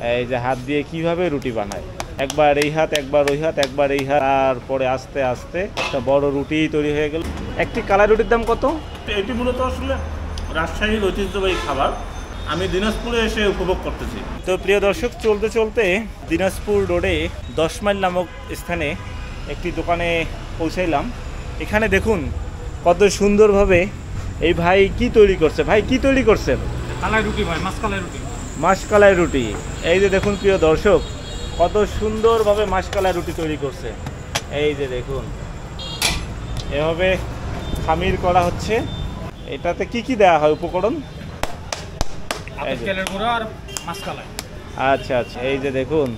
এই যে হাত দিয়ে কিভাবে রুটি বানায়, একবার এই হাত একবার ওই হাত একবার এই হাত, তারপরে আস্তে আস্তে একটা বড় রুটি তৈরি হয়ে গেল। একটি কালাই রুটির দাম কত? এটি মূলত আসলে রাজশাহীর ঐতিহ্যবাহী খাবার, আমি দিনাজপুরে এসে উপভোগ করতেছি। তো প্রিয় দর্শক, চলতে চলতে দিনাজপুর রোডে 10 মাইল নামক স্থানে একটি দোকানে পৌঁছাইলাম। এখানে দেখুন কত সুন্দরভাবে এই ভাই কি তৈরি করছে। ভাই কি তৈরি করছেন? কালাই রুটি ভাই, মাসকালাই রুটি। মাসকালাই রুটি। এই যে দেখুন প্রিয় দর্শক, কত সুন্দরভাবে মাসকালাই রুটি তৈরি করছে। এই যে দেখুন এভাবে খামির করা হচ্ছে। এটাতে কি কি দেওয়া হয় উপকরণ? আচ্ছা আচ্ছা, এই যে দেখুন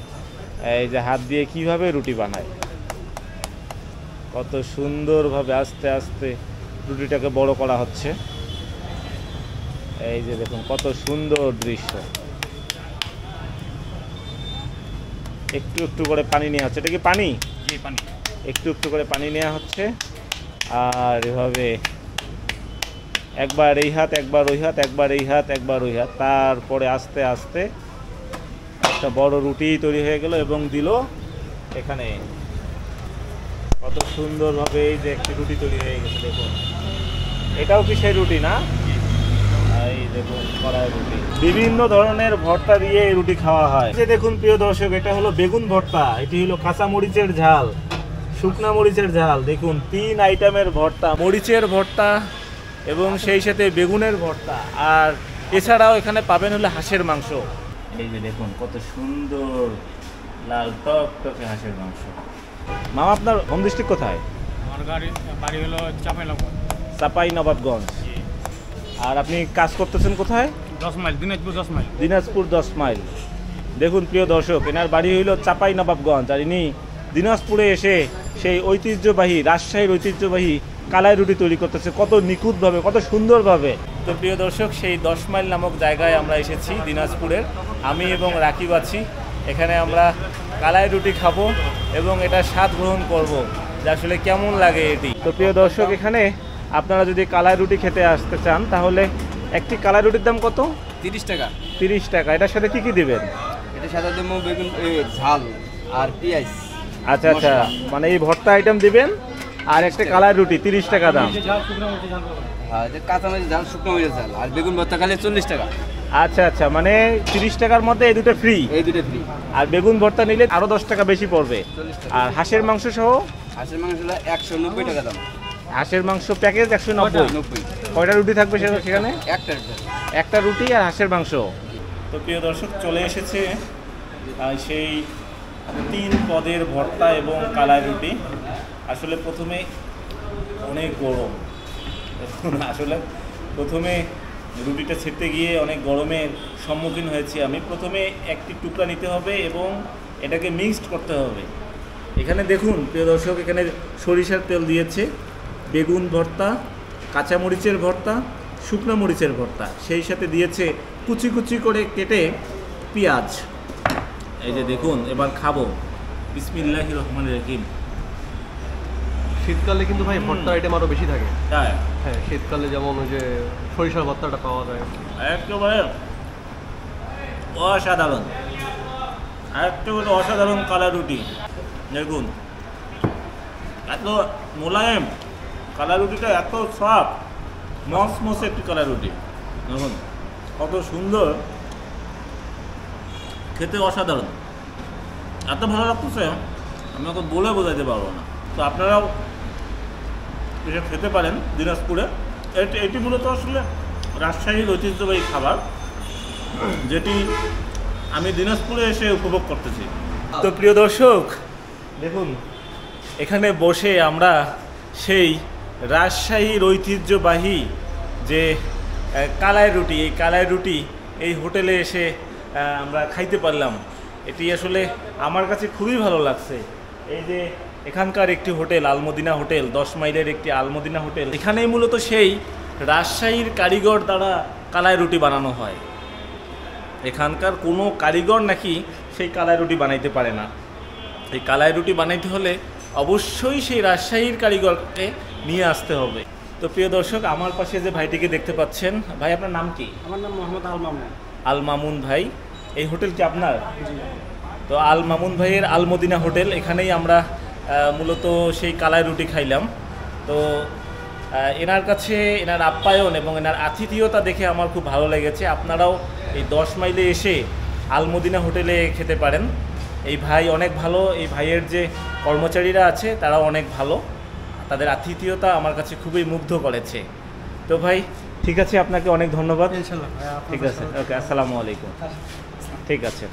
এই যে হাত দিয়ে কিভাবে রুটি বানায়, কত সুন্দরভাবে আস্তে আস্তে রুটিটাকে বড় করা হচ্ছে। এই যে দেখুন কত সুন্দর দৃশ্য। একটু একটু করে পানি নেওয়া হচ্ছে। এটা কি পানি? জি, পানি। একটু একটু করে পানি নেওয়া হচ্ছে। আর এভাবে একবার এই হাত একবার ওই হাত একবার এই হাত একবার ওই হাত, তারপরে আস্তে আস্তে একটা বড় রুটি তৈরি হয়ে গেল এবং দিল এখানে। কত সুন্দরভাবে এই যে একটি রুটি তৈরি হয়ে গেছে দেখুন। এটাও কি সেই রুটি না? এই দেখুন কড়াই রুটি। বিভিন্ন ধরনের ভর্তা দিয়ে এই রুটি খাওয়া হয়। যে দেখুন প্রিয় দর্শক, এটা হলো বেগুন ভর্তা, এটি হলো কাঁচা মরিচের ঝাল, শুকনা মরিচের ঝাল। দেখুন 3 আইটেমের ভর্তা, মরিচের ভর্তা এবং সেই সাথে বেগুনের ভর্তা। আর এছাড়াও এখানে পাবেন হলো হাঁসের মাংস। এই যে দেখুন কত সুন্দর লাল টকটকে হাঁসের মাংস। মামা, আপনার হোম ডিস্ট্রিক্ট কোথায়? আমার বাড়ি হলো চাঁপাইনবাবগঞ্জ। আর আপনি কাজ করতেছেন কোথায়? 10 mile, Dinajpur 10 mile. Dinajpur 10 mile. দেখুন প্রিয় দর্শক, এনার বাড়ি হইল চাঁপাইনবাবগঞ্জ, আর ইনি দিনাজপুরে এসে সেই ঐতিহ্যবাহী রাজশাহীর ঐতিহ্যবাহী কালাই রুটি তৈরি করতেছে কত নিখুঁতভাবে, কত সুন্দরভাবে। তো প্রিয় দর্শক, সেই 10 মাইল নামক জায়গায় আমরা এসেছি দিনাজপুরের। আমি এবং রাকিব আছি। এখানে আমরা কালাই রুটি খাবো এবং এটা স্বাদ গ্রহণ করব যে আসলে কেমন লাগে এটি। তো প্রিয় দর্শক, এখানে আপনারা যদি কালাই রুটি খেতে আসতে চান তাহলে একটি কালাই রুটির দাম কত? 30 টাকা। 30 টাকা। এটার সাথে কি কি দিবেন? এটার সাথে দেবো বেগুন, ঝাল আর পেঁয়াজ। আচ্ছা আচ্ছা, মানে এই ভর্তা আইটেম দিবেন আর একটা কালাই রুটি 30 টাকা দাম। হ্যাঁ, কাঁচা মরিচ ঝাল, শুকনো মরিচ ঝাল আর বেগুন ভর্তা খালি 40 টাকা। আচ্ছা আচ্ছা, মানে 30 টাকার মধ্যে এই দুটো ফ্রি? এই দুটো ফ্রি। আর বেগুন ভর্তা নিলে আরো 10 টাকা বেশি পড়বে। 40 টাকা। আর হাঁসের মাংস সহ? হাঁসের মাংস হলো 190 টাকা দাম। হাঁসের মাংস প্যাকেজ 190। কয়টা রুটি থাকবে সেখানে? একটা রুটি আর হাঁসের মাংস। তো প্রিয় দর্শক, চলে এসেছে সেই 3 পদের ভর্তা এবং কালাই রুটি। আসলে প্রথমে অনেক গরম, আসলে প্রথমে রুটিটা ছেড়তে গিয়ে অনেক গরমের সম্মুখীন হয়েছি আমি। প্রথমে একটি টুকরা নিতে হবে এবং এটাকে মিক্সড করতে হবে। এখানে দেখুন প্রিয় দর্শক, এখানে সরিষার তেল দিয়েছে, বেগুন ভর্তা, কাঁচামরিচের ভর্তা, শুকনো মরিচের ভর্তা, সেই সাথে দিয়েছে কুচি কুচি করে কেটে পেঁয়াজ। এই যে দেখুন, এবার খাবো। বিসমিল্লাহির রহমানির রহিম। শীতকালে কিন্তু ভাই ভর্তা আইটেম আরও বেশি থাকে। হ্যাঁ হ্যাঁ, শীতকালে যেমন ওই যে সরিষার ভর্তাটা পাওয়া যায়। একেবারে অসাধারণ, একেবারে অসাধারণ কালাই রুটি। দেখুন এত মোলায়েম কালাই রুটিটা, এত সফট মসমসে একটি কালাই রুটি। দেখুন কত সুন্দর খেতে, অসাধারণ, এত ভালো লাগতেছে আমি ওকে বলে বোঝাইতে পারবো না। তো আপনারাও এসে খেতে পারেন দিনাজপুরে। এটি মূলত আসলে রাজশাহীর ঐতিহ্যবাহী খাবার, যেটি আমি দিনাজপুরে এসে উপভোগ করতেছি। তো প্রিয় দর্শক, দেখুন এখানে বসে আমরা সেই রাজশাহীর ঐতিহ্যবাহী যে কালাই রুটি, এই কালাই রুটি এই হোটেলে এসে আমরা খাইতে পারলাম। এটি আসলে আমার কাছে খুবই ভালো লাগছে। এই যে এখানকার একটি হোটেল, আলমদিনা হোটেল, 10 মাইলের একটি আলমদিনা হোটেল, এখানেই মূলত সেই রাজশাহীর কারিগর দ্বারা কালাই রুটি বানানো হয়। এখানকার কোনো কারিগর নাকি সেই কালাই রুটি বানাইতে পারে না। এই কালাই রুটি বানাইতে হলে অবশ্যই সেই রাজশাহীর কারিগরকে নিয়ে আসতে হবে। তো প্রিয় দর্শক, আমার পাশে যে ভাইটিকে দেখতে পাচ্ছেন, ভাই আপনার নাম কি? আমার নাম মোহাম্মদ আল মামুন। আল মামুন ভাই। এই হোটেল কি আপনার? তো আল মামুন ভাইয়ের আল মদিনা হোটেল, এখানেই আমরা মূলত সেই কালাই রুটি খাইলাম। তো এনার কাছে এনার আপ্যায়ন এবং এনার আতিথেয়তা দেখে আমার খুব ভালো লেগেছে। আপনারাও এই 10 মাইলে এসে আল মদিনা হোটেলে খেতে পারেন। এই ভাই অনেক ভালো, এই ভাইয়ের যে কর্মচারীরা আছে তারাও অনেক ভালো, তাদের আতিথেয়তা আমার কাছে খুবই মুগ্ধ করেছে। তো ভাই ঠিক আছে, আপনাকে অনেক ধন্যবাদ। ইনশাল্লাহ ঠিক আছে, ওকে, আসসালামু আলাইকুম। ঠিক আছে।